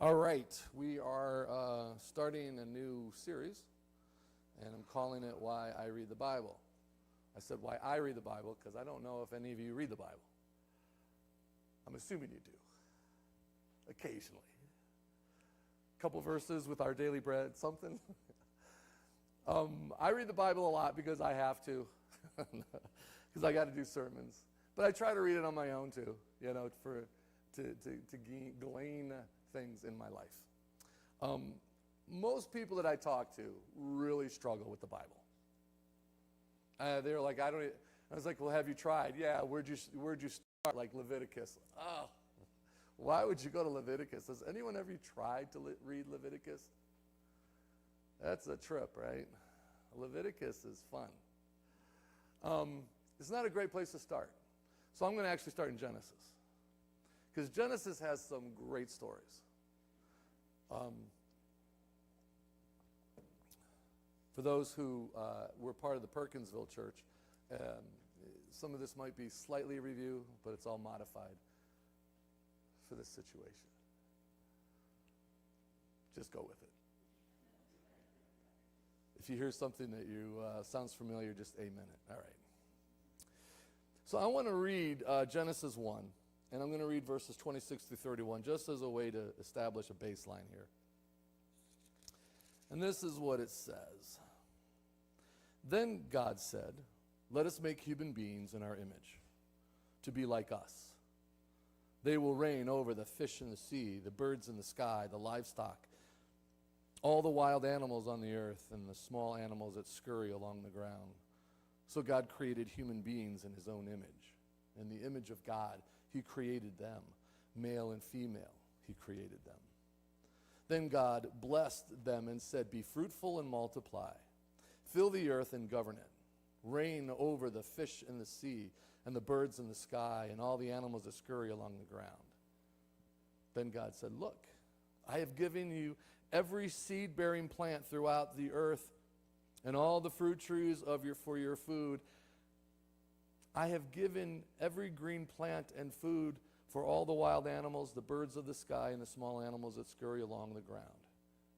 All right, we are starting a new series, and I'm calling it Why I Read the Bible. I said why I read the Bible because I don't know if any of you read the Bible. I'm assuming you do, occasionally. A couple verses with our daily bread, something. I read the Bible a lot because I have to, because I got to do sermons. But I try to read it on my own too, to glean things in my life. Most people that I talk to really struggle with the Bible. They're like, I was like, well, have you tried? Yeah, where'd you start? Like Leviticus. Oh, why would you go to Leviticus? Has anyone ever tried to read Leviticus? That's a trip, right? Leviticus is fun. It's not a great place to start. So I'm going to actually start in Genesis. Because Genesis has some great stories. For those who were part of the Perkinsville Church, some of this might be slightly review, but it's all modified for this situation. Just go with it. If you hear something that you sounds familiar, just amen it. All right. So I want to read Genesis 1. And I'm going to read verses 26 through 31 just as a way to establish a baseline here. And this is what it says. Then God said, "Let us make human beings in our image, to be like us. They will reign over the fish in the sea, the birds in the sky, the livestock, all the wild animals on the earth, and the small animals that scurry along the ground." So God created human beings in his own image. In the image of God, he created them. Male and female, he created them. Then God blessed them and said, "Be fruitful and multiply. Fill the earth and govern it. Reign over the fish in the sea and the birds in the sky and all the animals that scurry along the ground." Then God said, "Look, I have given you every seed-bearing plant throughout the earth and all the fruit trees for your food. I have given every green plant and food for all the wild animals, the birds of the sky, and the small animals that scurry along the ground.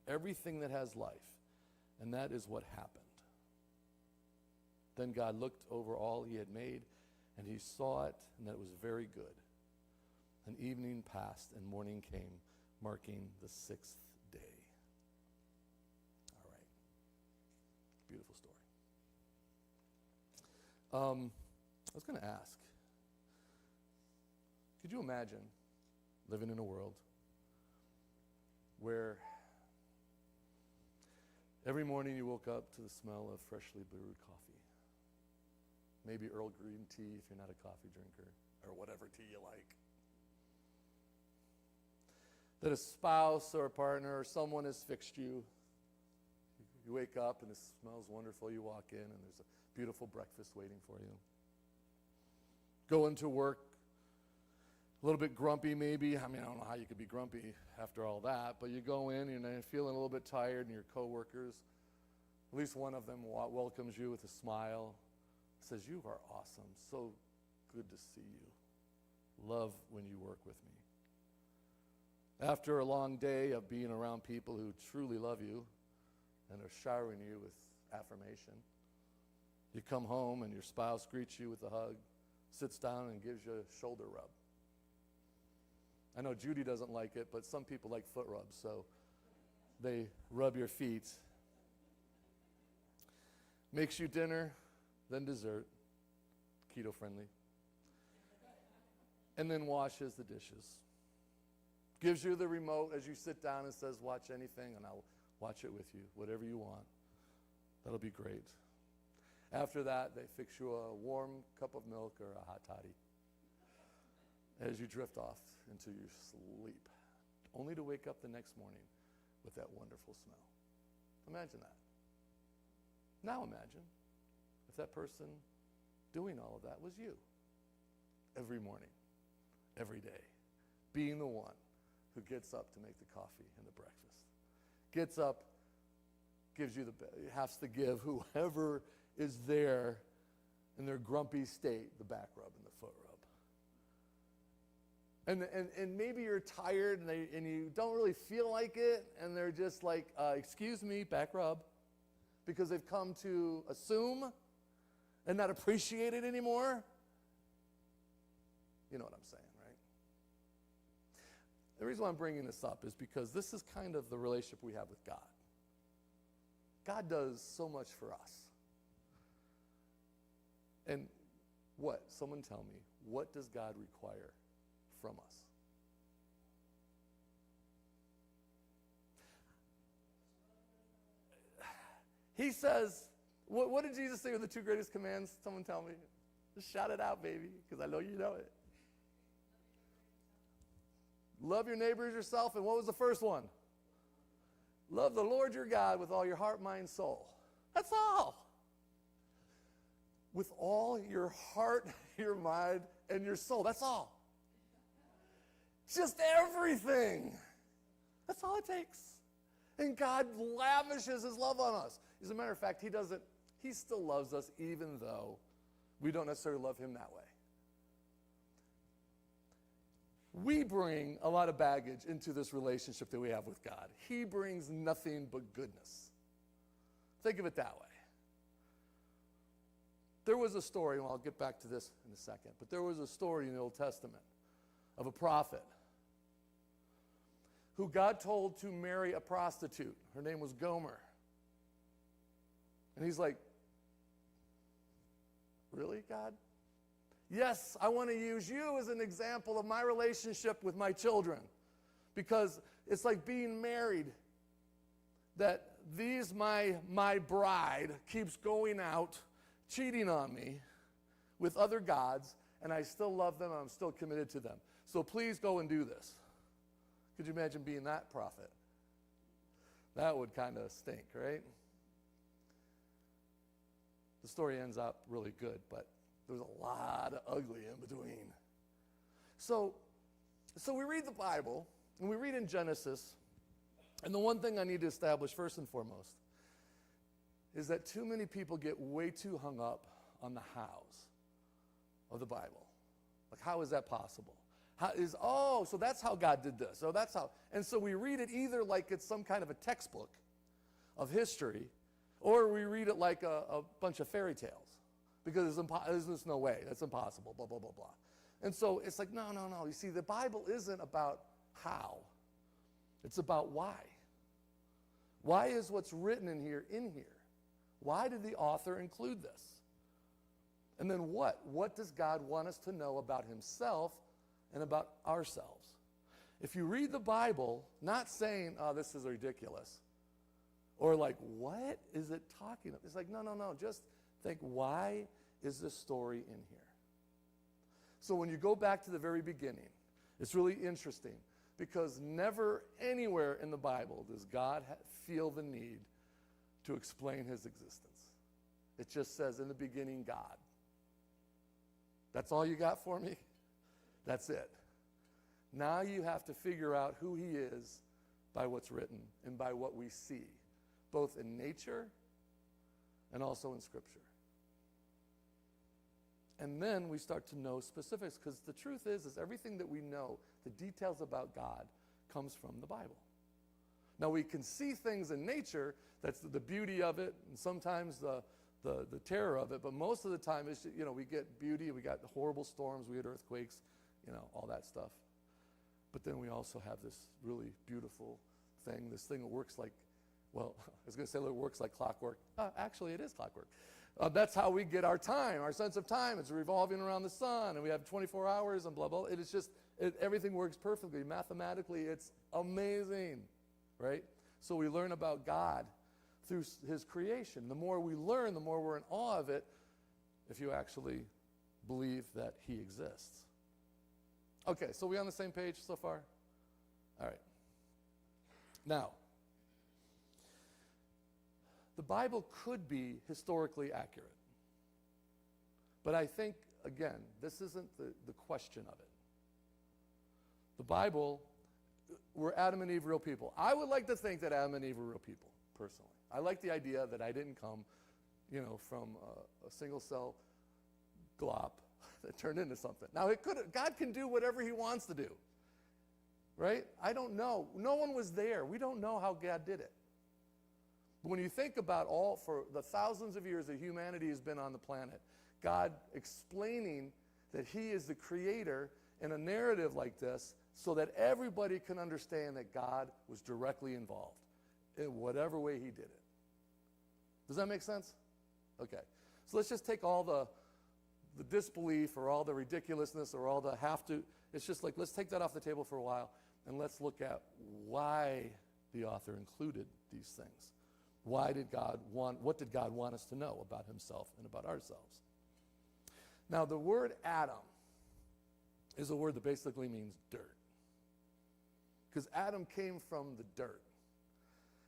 Everything that has life." And that is what happened. Then God looked over all he had made, and he saw it, and that it was very good. And evening passed, and morning came, marking the sixth day. All right. Beautiful story. I was going to ask, could you imagine living in a world where every morning you woke up to the smell of freshly brewed coffee? Maybe Earl Green tea if you're not a coffee drinker, or whatever tea you like. That a spouse or a partner or someone has fixed you. You wake up and it smells wonderful. You walk in and there's a beautiful breakfast waiting for you. Going to work a little bit grumpy maybe. I don't know how you could be grumpy after all that, but you go in and you're feeling a little bit tired, and your coworkers, at least one of them welcomes you with a smile, says, "You are awesome. So good to see you. Love when you work with me." After a long day of being around people who truly love you and are showering you with affirmation, you come home and your spouse greets you with a hug, sits down and gives you a shoulder rub. I know Judy doesn't like it, but some people like foot rubs, so they rub your feet. Makes you dinner, then dessert, keto friendly, and then washes the dishes. Gives you the remote as you sit down and says, "Watch anything, and I'll watch it with you, whatever you want. That'll be great." After that, they fix you a warm cup of milk or a hot toddy as you drift off into your sleep, only to wake up the next morning with that wonderful smell. Imagine that. Now imagine if that person doing all of that was you. Every morning, every day, being the one who gets up to make the coffee and the breakfast. Gets up, gives you has to give whoever is there in their grumpy state the back rub and the foot rub. And maybe you're tired and you don't really feel like it, and they're just like, excuse me, back rub, because they've come to assume and not appreciate it anymore. You know what I'm saying, right? The reason why I'm bringing this up is because this is kind of the relationship we have with God. God does so much for us. And what? Someone tell me, what does God require from us? He says, what did Jesus say were the two greatest commands? Someone tell me. Just shout it out, baby, because I know you know it. Love your neighbor as yourself. And what was the first one? Love the Lord your God with all your heart, mind, soul. That's all. With all your heart, your mind, and your soul. That's all. Just everything. That's all it takes. And God lavishes his love on us. As a matter of fact, he still loves us even though we don't necessarily love him that way. We bring a lot of baggage into this relationship that we have with God. He brings nothing but goodness. Think of it that way. There was a story, and I'll get back to this in a second, but there was a story in the Old Testament of a prophet who God told to marry a prostitute. Her name was Gomer. And he's like, really, God? Yes, I want to use you as an example of my relationship with my children, because it's like being married, that my bride keeps going out, cheating on me with other gods, and I still love them and I'm still committed to them. So please go and do this. Could you imagine being that prophet? That would kind of stink, right? The story ends up really good, but there's a lot of ugly in between. So we read the Bible, and we read in Genesis, and the one thing I need to establish first and foremost is that too many people get way too hung up on the hows of the Bible. Like, how is that possible? So that's how God did this. So that's how. And so we read it either like it's some kind of a textbook of history, or we read it like a bunch of fairy tales. Because there's no way. That's impossible, blah, blah, blah, blah. And so it's like, no. You see, the Bible isn't about how. It's about why. Why is what's written in here in here? Why did the author include this? And then what? What does God want us to know about himself and about ourselves? If you read the Bible, not saying, oh, this is ridiculous, or like, what is it talking about? It's like, no. Just think, why is this story in here? So when you go back to the very beginning, it's really interesting, because never anywhere in the Bible does God feel the need to explain his existence. It just says, in the beginning, God. That's all you got for me? That's it. Now you have to figure out who he is by what's written and by what we see, both in nature and also in Scripture. And then we start to know specifics, because the truth is everything that we know, the details about God, comes from the Bible. Now we can see things in nature, that's the beauty of it, and sometimes the terror of it, but most of the time it's, we get beauty, we got horrible storms, we had earthquakes, all that stuff. But then we also have this really beautiful thing, this thing that works like, well, I was going to say it works like clockwork. Actually, it is clockwork. That's how we get our time, our sense of time. It's revolving around the sun, and we have 24 hours and blah, blah. It is just, everything works perfectly. Mathematically, it's amazing, right? So we learn about God through his creation. The more we learn, the more we're in awe of it, if you actually believe that he exists. Okay, so we on the same page so far? All right. Now, the Bible could be historically accurate. But I think, again, this isn't the question of it. The Bible, were Adam and Eve real people? I would like to think that Adam and Eve were real people, personally. I like the idea that I didn't come, from a single cell glop that turned into something. Now, God can do whatever he wants to do, right? I don't know. No one was there. We don't know how God did it. But when you think about for the thousands of years that humanity has been on the planet, God explaining that he is the creator in a narrative like this so that everybody can understand that God was directly involved in whatever way he did it. Does that make sense? Okay. So let's just take all the disbelief or all the ridiculousness or all the have to. It's just like, let's take that off the table for a while and let's look at why the author included these things. What did God want us to know about himself and about ourselves? Now, the word Adam is a word that basically means dirt. Because Adam came from the dirt.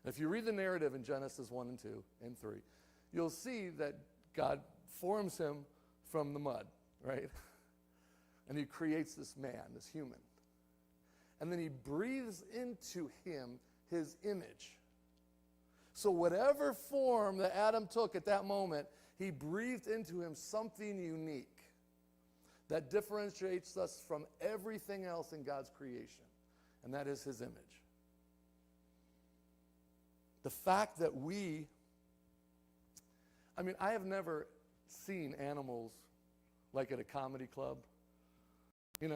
If you read the narrative in Genesis 1 and 2 and 3, you'll see that God forms him from the mud, right? And he creates this man, this human. And then he breathes into him his image. So whatever form that Adam took at that moment, he breathed into him something unique that differentiates us from everything else in God's creation, and that is his image. The fact that I have never seen animals like at a comedy club. We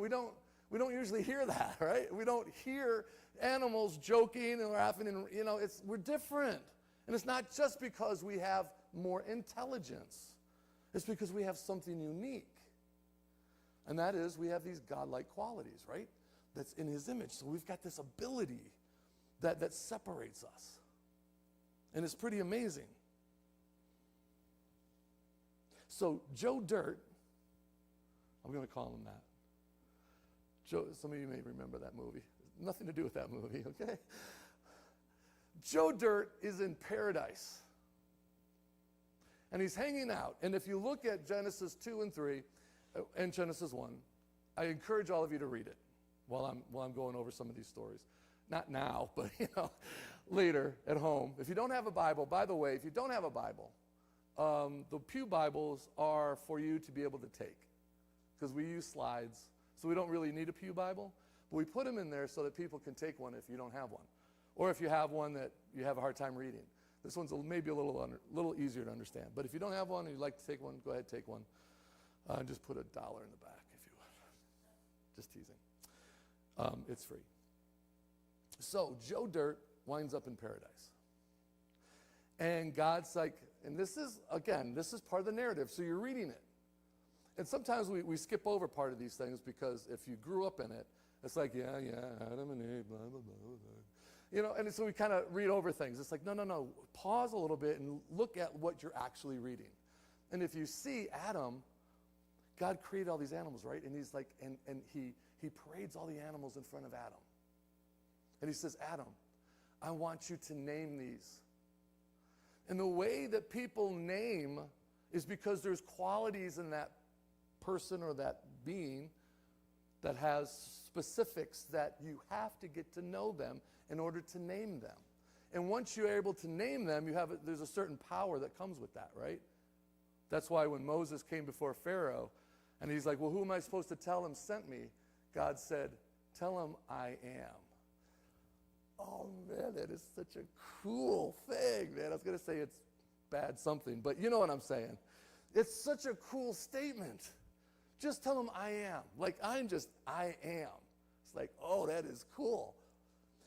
don't usually hear that, right? We don't hear animals joking and laughing, and we're different. And it's not just because we have more intelligence. It's because we have something unique. And that is, we have these godlike qualities, right? That's in his image. So we've got this ability that separates us. And it's pretty amazing. So Joe Dirt, I'm going to call him that. Joe, some of you may remember that movie. Nothing to do with that movie, okay? Joe Dirt is in paradise. And he's hanging out. And if you look at Genesis 2 and 3 and Genesis 1, I encourage all of you to read it while I'm going over some of these stories. Not now, but later at home. If you don't have a Bible, by the way, if you don't have a Bible, the Pew Bibles are for you to be able to take, because we use slides, so we don't really need a Pew Bible, but we put them in there so that people can take one if you don't have one, or if you have one that you have a hard time reading. This one's maybe a little easier to understand, but if you don't have one and you'd like to take one, go ahead, take one. Just put $1 in the back if you want. Just teasing. It's free. So Joe Dirt winds up in paradise. And God's like, and this is part of the narrative, so you're reading it. And sometimes we skip over part of these things because if you grew up in it, it's like, yeah, Adam and Eve, blah, blah, blah, blah. And so we kind of read over things. It's like, no, pause a little bit and look at what you're actually reading. And if you see Adam, God created all these animals, right? And he's like, and he parades all the animals in front of Adam. And he says, Adam, I want you to name these. And the way that people name is because there's qualities in that person or that being that has specifics that you have to get to know them in order to name them. And once you're able to name them, there's a certain power that comes with that, right? That's why when Moses came before Pharaoh, and he's like, well, who am I supposed to tell him sent me? God said, tell him I am. Oh, man, that is such a cool thing, man. I was going to say it's bad something, but you know what I'm saying. It's such a cool statement. Just tell him I am. Like, I am. It's like, oh, that is cool.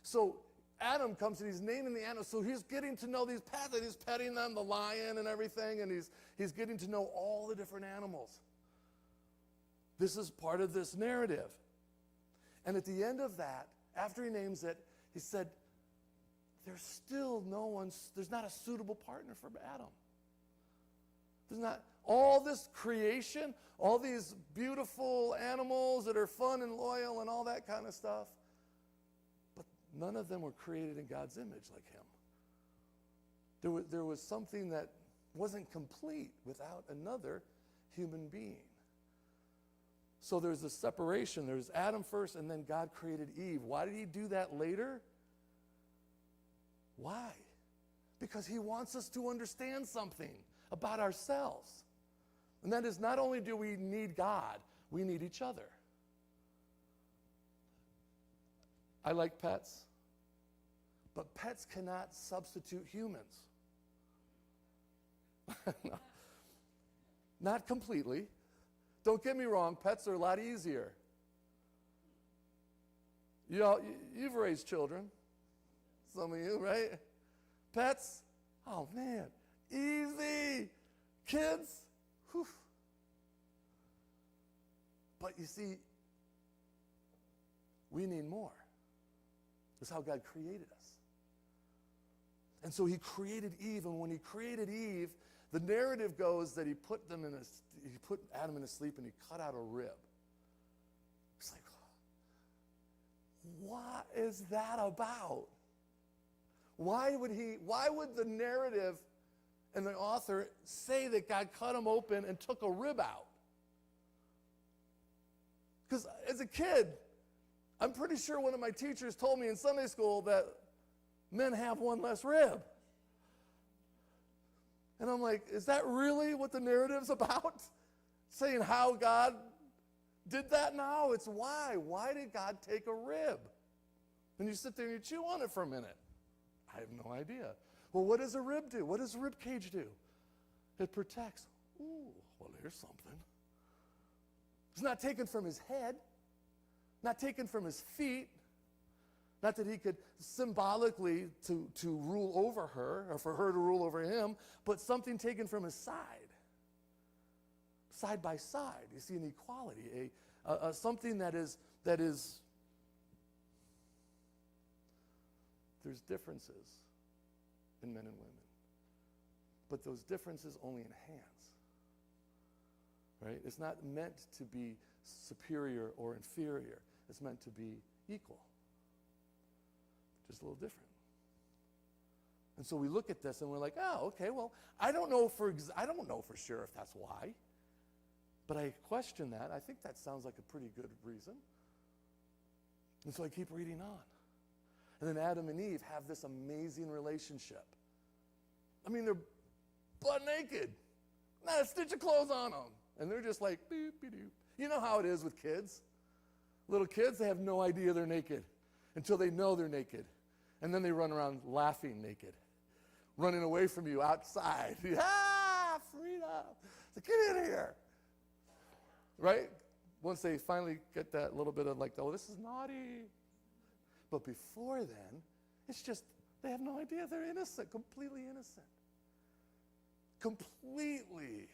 So Adam comes and he's naming the animals. So he's getting to know these pets, and he's petting them, the lion and everything, and he's getting to know all the different animals. This is part of this narrative. And at the end of that, after he names it, he said, there's not a suitable partner for Adam. There's not all this creation, all these beautiful animals that are fun and loyal and all that kind of stuff, but none of them were created in God's image like him. There was something that wasn't complete without another human being. So there's a separation. There's Adam first, and then God created Eve. Why did he do that later? Why? Because he wants us to understand something about ourselves. And that is, not only do we need God, we need each other. I like pets, but pets cannot substitute humans. No. Not completely. Don't get me wrong, pets are a lot easier. You've raised children, some of you, right? Pets, oh man, easy. Kids, whew. But you see, we need more. That's how God created us. And so he created Eve, and when he created Eve, the narrative goes that he put Adam in a sleep and he cut out a rib. It's like, what is that about? Why would the narrative and the author say that God cut him open and took a rib out? Because as a kid, I'm pretty sure one of my teachers told me in Sunday school that men have one less rib. And I'm like, is that really what the narrative's about? Saying how God did that? No, it's why. Why did God take a rib? And you sit there and you chew on it for a minute. I have no idea. Well, what does a rib do? What does a rib cage do? It protects. Ooh, well, there's something. It's not taken from his head, not taken from his feet, not that he could symbolically to rule over her or for her to rule over him, but something taken from his side by side. You see an equality, something that is, there's differences in men and women, but those differences only enhance, right? It's not meant to be superior or inferior. It's meant to be equal. Just a little different. And so we look at this and we're like, oh, okay, well, I don't know for sure if that's why, but I question that. I think that sounds like a pretty good reason. And so I keep reading on. And then Adam and Eve have this amazing relationship. I mean, they're butt naked, not a stitch of clothes on them, and they're just like, doop-be-doop. You know how it is with kids. Little kids, they have no idea they're naked until they know they're naked. And then they run around laughing naked, running away from you outside. Ah, freedom. So get in here. Right? Once they finally get that little bit of like, oh, this is naughty. But before then, it's just, they have no idea. They're innocent, completely innocent. Completely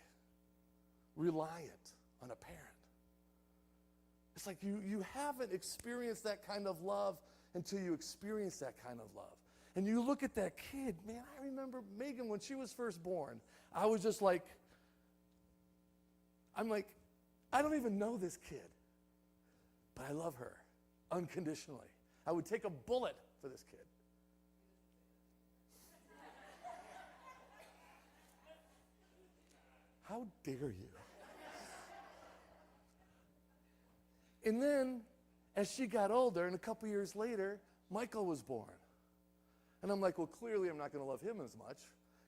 reliant on a parent. It's like you haven't experienced that kind of love until you experience that kind of love. And you look at that kid, man, I remember Megan when she was first born. I was just like, I don't even know this kid, but I love her unconditionally. I would take a bullet for this kid. How dare you? And then, as she got older, and a couple years later, Michael was born. And I'm like, well, clearly I'm not going to love him as much,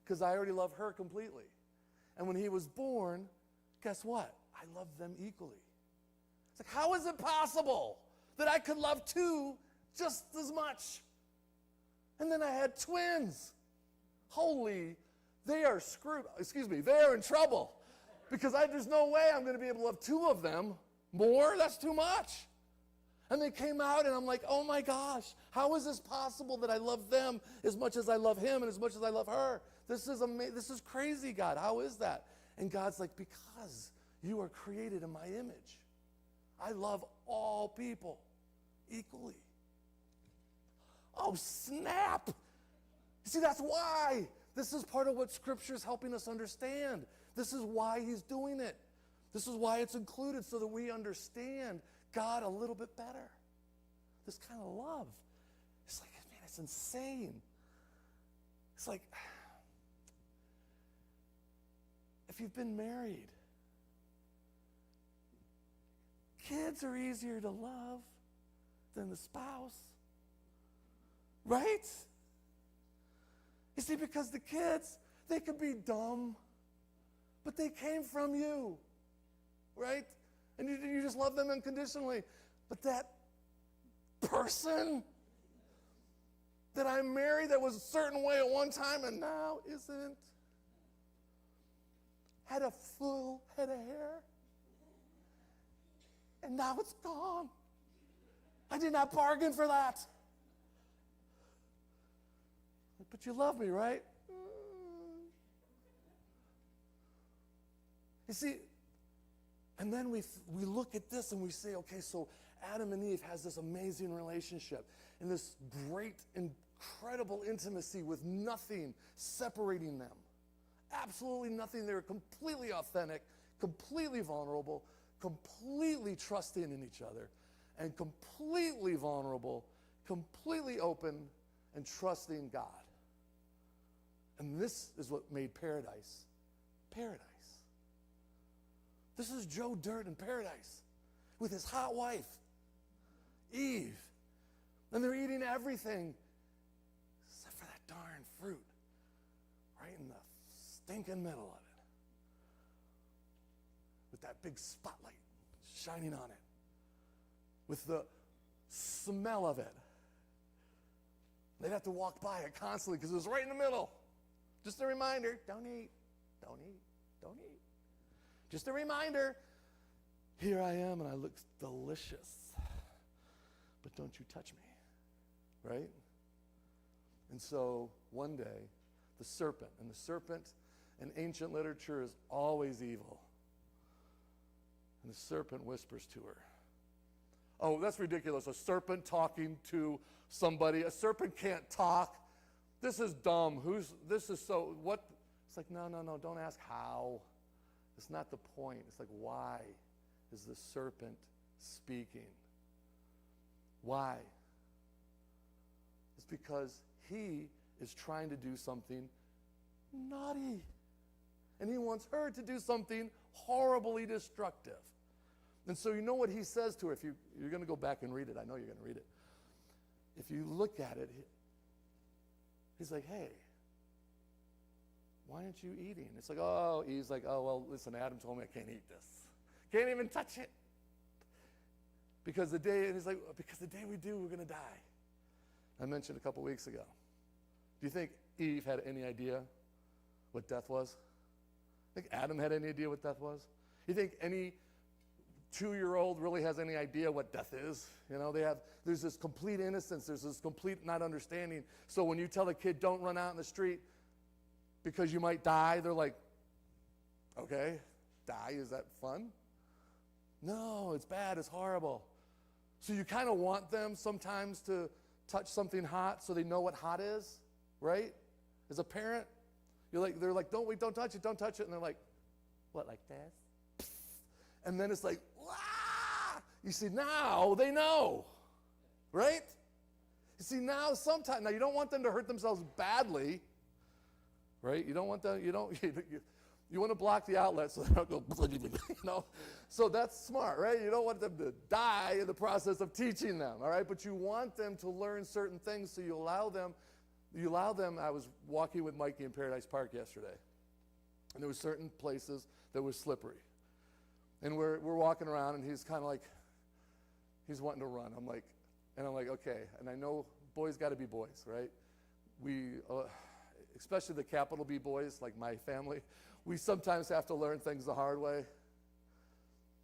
because I already love her completely. And when he was born, guess what? I loved them equally. It's like, how is it possible that I could love two just as much? And then I had twins. Holy, they are in trouble. Because there's no way I'm going to be able to love two of them more. That's too much. And they came out, and I'm like, oh my gosh, how is this possible that I love them as much as I love him and as much as I love her? This is amazing. This is crazy, God. How is that? And God's like, because you are created in my image. I love all people equally. Oh, snap. You see, that's why. This is part of what Scripture is helping us understand. This is why he's doing it. This is why it's included, so that we understand God a little bit better. This kind of love. It's like, man, it's insane. It's like, if you've been married, kids are easier to love than the spouse. Right? You see, because the kids, they could be dumb, But they came from you, right? And you just love them unconditionally. But that person that I married that was a certain way at one time and now isn't, had a full head of hair, and now it's gone. I did not bargain for that. But you love me, right? You see, and then we look at this and we say, okay, so Adam and Eve has this amazing relationship and this great, incredible intimacy with nothing separating them. Absolutely nothing. They were completely authentic, completely vulnerable, completely trusting in each other, and completely vulnerable, completely open, and trusting God. And this is what made paradise paradise. This is Joe Dirt in paradise with his hot wife, Eve. And they're eating everything except for that darn fruit right in the stinking middle of it with that big spotlight shining on it, with the smell of it. They'd have to walk by it constantly because it was right in the middle. Just a reminder, don't eat, don't eat, don't eat. Just a reminder, here I am and I look delicious, but don't you touch me, right? And so one day, the serpent in ancient literature is always evil. And the serpent whispers to her. Oh, that's ridiculous. A serpent talking to somebody. A serpent can't talk. This is dumb. What? It's like, no, don't ask how. It's not the point. It's like, why is the serpent speaking? Why? It's because he is trying to do something naughty. And he wants her to do something horribly destructive. And so you know what he says to her. If you're going to go back and read it, I know you're going to read it. If you look at it, he's like, hey, why aren't you eating? It's like, oh, Eve's like, oh, well, listen, Adam told me I can't eat this. Can't even touch it. Because the day we do, we're going to die. I mentioned a couple weeks ago. Do you think Eve had any idea what death was? Think Adam had any idea what death was? You think any 2-year-old really has any idea what death is? You know, there's this complete innocence, there's this complete not understanding. So when you tell a kid, don't run out in the street because you might die, they're like, okay, die, is that fun? No, it's bad, it's horrible. So you kind of want them sometimes to touch something hot so they know what hot is, right? As a parent, they're like, don't touch it, and they're like, what, like this? And then it's like, ah! You see, now they know, right? You see, now you don't want them to hurt themselves badly, right? You don't want them, you want to block the outlet so they don't go, So that's smart, right? You don't want them to die in the process of teaching them, all right? But you want them to learn certain things, so you allow them. I was walking with Mikey in Paradise Park yesterday, and there were certain places that were slippery. And we're walking around, and he's kind of like, he's wanting to run. I'm like, okay. And I know boys got to be boys, right? We, especially the capital B boys, like my family, we sometimes have to learn things the hard way.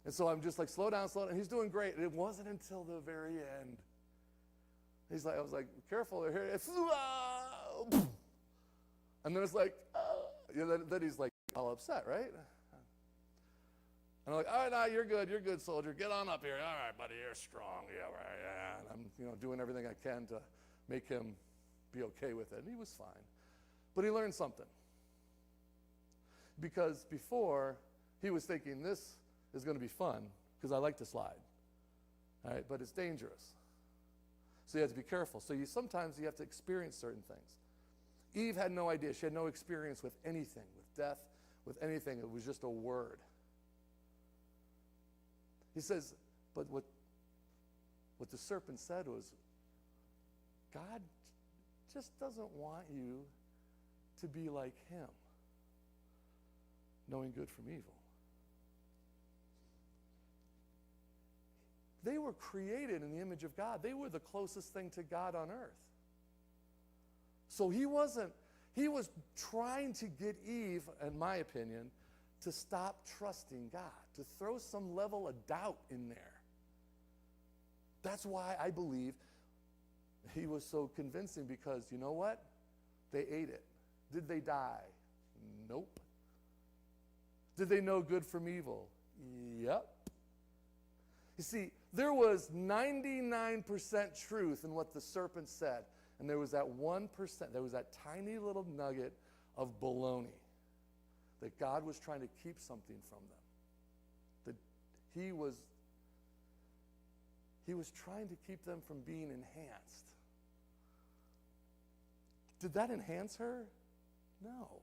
And so I'm just like, slow down. And he's doing great. And it wasn't until the very end. I was like, careful, they're here. And then it's like, then he's like all upset, right? And I'm like, all right, now you're good, soldier. Get on up here. All right, buddy, you're strong. Yeah, right, yeah. And I'm doing everything I can to make him be okay with it. And he was fine. But he learned something. Because before, he was thinking, this is going to be fun, because I like to slide. All right, but it's dangerous. So you have to be careful. So sometimes you have to experience certain things. Eve had no idea. She had no experience with anything, with death, with anything. It was just a word. He says, but what the serpent said was, God just doesn't want you to be like him. knowing good from evil. They were created in the image of God. They were the closest thing to God on earth. So he was trying to get Eve, in my opinion, to stop trusting God, to throw some level of doubt in there. That's why I believe he was so convincing, because you know what? They ate it. Did they die? Nope. Did they know good from evil? Yep. You see, there was 99% truth in what the serpent said, and there was that 1%, there was that tiny little nugget of baloney that God was trying to keep something from them. That he was trying to keep them from being enhanced. Did that enhance her? No.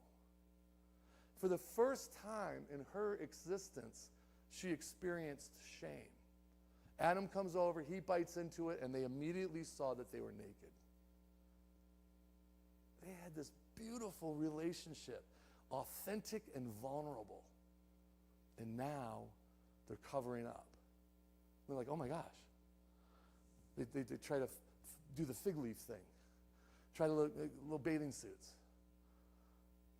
For the first time in her existence, she experienced shame. Adam comes over, he bites into it, and they immediately saw that they were naked. They had this beautiful relationship, authentic and vulnerable. And now they're covering up. They're like, oh my gosh. They try to do the fig leaf thing. Try to look like little bathing suits.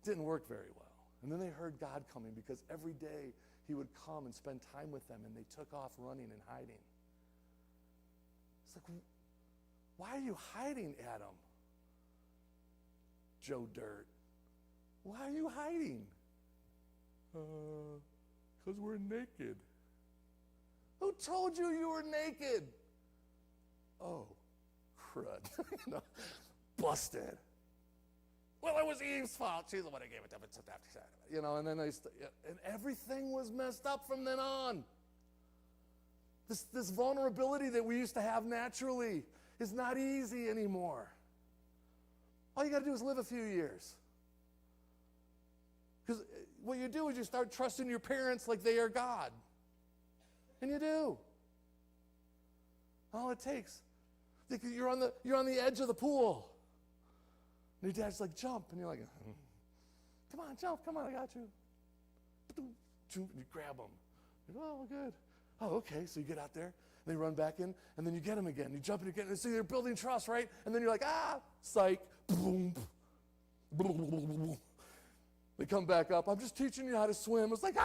Didn't work very well. And then they heard God coming, because every day he would come and spend time with them, and they took off running and hiding. It's like, why are you hiding, Adam? Joe Dirt. Why are you hiding? Because we're naked. Who told you you were naked? Oh, crud. Busted. Well, it was Eve's fault. She's the one who gave it to me. And then and everything was messed up from then on. This vulnerability that we used to have naturally is not easy anymore. All you got to do is live a few years. Because what you do is you start trusting your parents like they are God. And you do. All it takes. You're on the edge of the pool. And your dad's like, jump. And you're like, come on, jump. Come on, I got you. And you grab them. You're, oh, good. Oh, okay. So you get out there. And they run back in. And then you get them again. You jump in again. And so you're building trust, right? And then you're like, psych. Boom. They come back up. I'm just teaching you how to swim. It's like,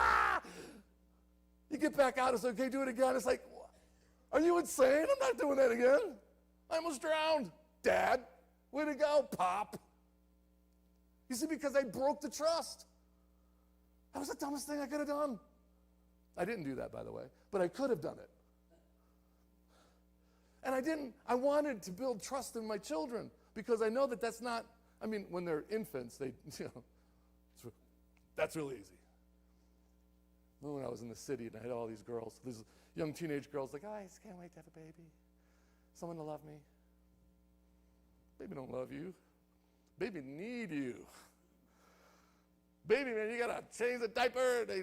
You get back out. It's like, okay, do it again. It's like, are you insane? I'm not doing that again. I almost drowned. Dad, way to go, Pop. You see, because I broke the trust. That was the dumbest thing I could have done. I didn't do that, by the way, but I could have done it. And I didn't. I wanted to build trust in my children, because I know that that's not, when they're infants, that's really easy. When I was in the city and I had all these girls, these young teenage girls, like, I just can't wait to have a baby. Someone to love me. Baby don't love you. Baby need you. Baby, man, you gotta change the diaper. They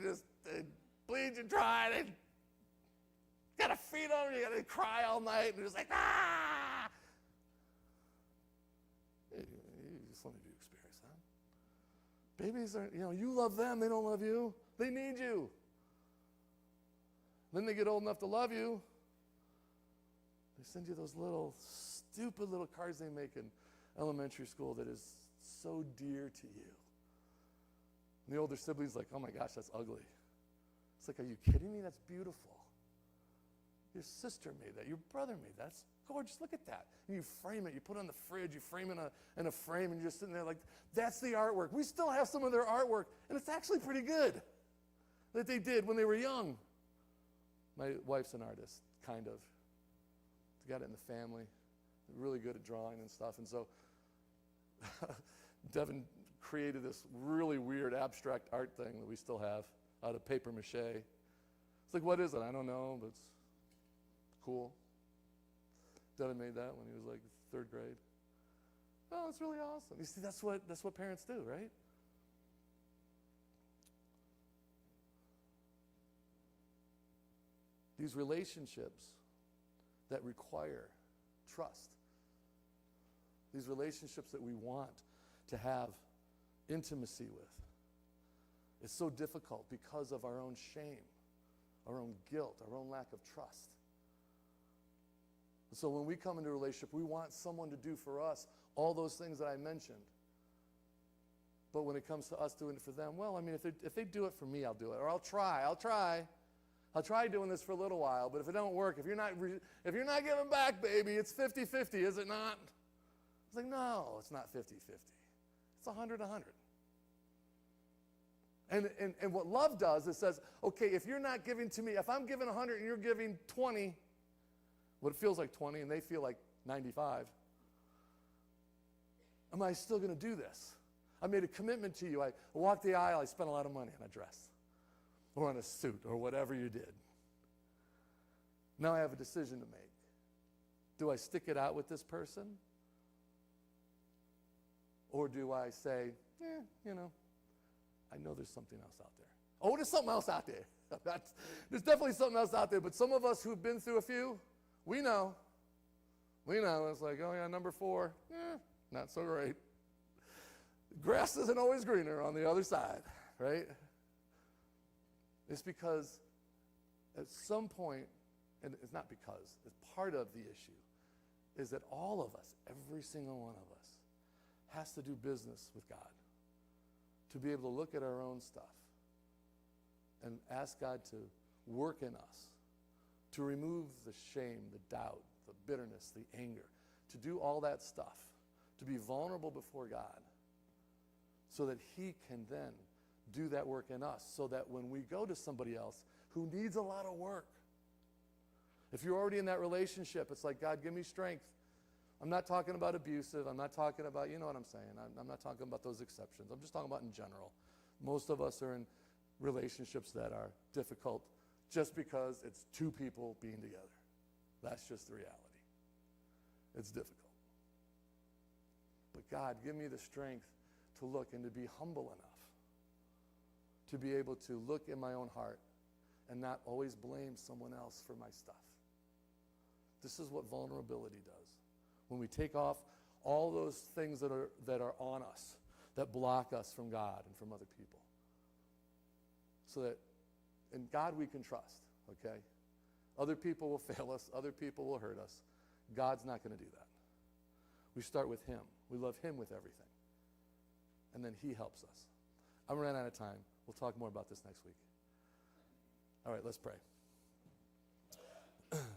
bleed you dry. They gotta feed them. You gotta cry all night. And you're just like, Some of you experience that. Babies are, you love them. They don't love you. They need you. Then they get old enough to love you. They send you those little stupid little cards they make in elementary school that is so dear to you. And the older sibling's like, oh my gosh, that's ugly. It's like, are you kidding me? That's beautiful. Your sister made that. Your brother made that. That's gorgeous. Look at that. And you frame it. You put it on the fridge. You frame it in a frame, and you're just sitting there like, that's the artwork. We still have some of their artwork, and it's actually pretty good that they did when they were young. My wife's an artist, kind of. She got it in the family. They're really good at drawing and stuff. And so Devin created this really weird abstract art thing that we still have out of paper mache. It's like, what is it? I don't know, but it's cool. Devin made that when he was like third grade. Oh, it's really awesome. You see, that's what parents do, right? These relationships that require trust. These relationships that we want to have intimacy with. It's so difficult because of our own shame, our own guilt, our own lack of trust. So when we come into a relationship, we want someone to do for us all those things that I mentioned. But when it comes to us doing it for them, well, I mean, if they do it for me, I'll do it. Or I'll try. I'll try doing this for a little while, but if it don't work, if you're not giving back, baby, it's 50-50, is it not? It's like, no, it's not 50-50. It's 100-100. And what love does is says, okay, if you're not giving to me, if I'm giving 100 and you're giving 20, what it feels like 20 and they feel like 95, am I still going to do this? I made a commitment to you. I walked the aisle. I spent a lot of money on a dress or on a suit or whatever you did. Now I have a decision to make. Do I stick it out with this person? Or do I say, I know there's something else out there. Oh, there's something else out there. There's definitely something else out there. But some of us who've been through a few, we know. We know. It's like, oh, yeah, number 4, not so great. Grass isn't always greener on the other side, right? It's because at some point, and it's not because, it's part of the issue, is that all of us, every single one of us, has to do business with God, to be able to look at our own stuff and ask God to work in us, to remove the shame, the doubt, the bitterness, the anger, to do all that stuff, to be vulnerable before God, so that he can then do that work in us, so that when we go to somebody else who needs a lot of work, if you're already in that relationship, it's like, God, give me strength. I'm not talking about abusive. I'm not talking about, you know what I'm saying. I'm not talking about those exceptions. I'm just talking about in general. Most of us are in relationships that are difficult just because it's two people being together. That's just the reality. It's difficult. But God, give me the strength to look and to be humble enough to be able to look in my own heart and not always blame someone else for my stuff. This is what vulnerability does. When we take off all those things that are on us, that block us from God and from other people. So that in God we can trust, okay? Other people will fail us. Other people will hurt us. God's not going to do that. We start with him. We love him with everything. And then he helps us. I'm running out of time. We'll talk more about this next week. All right, let's pray.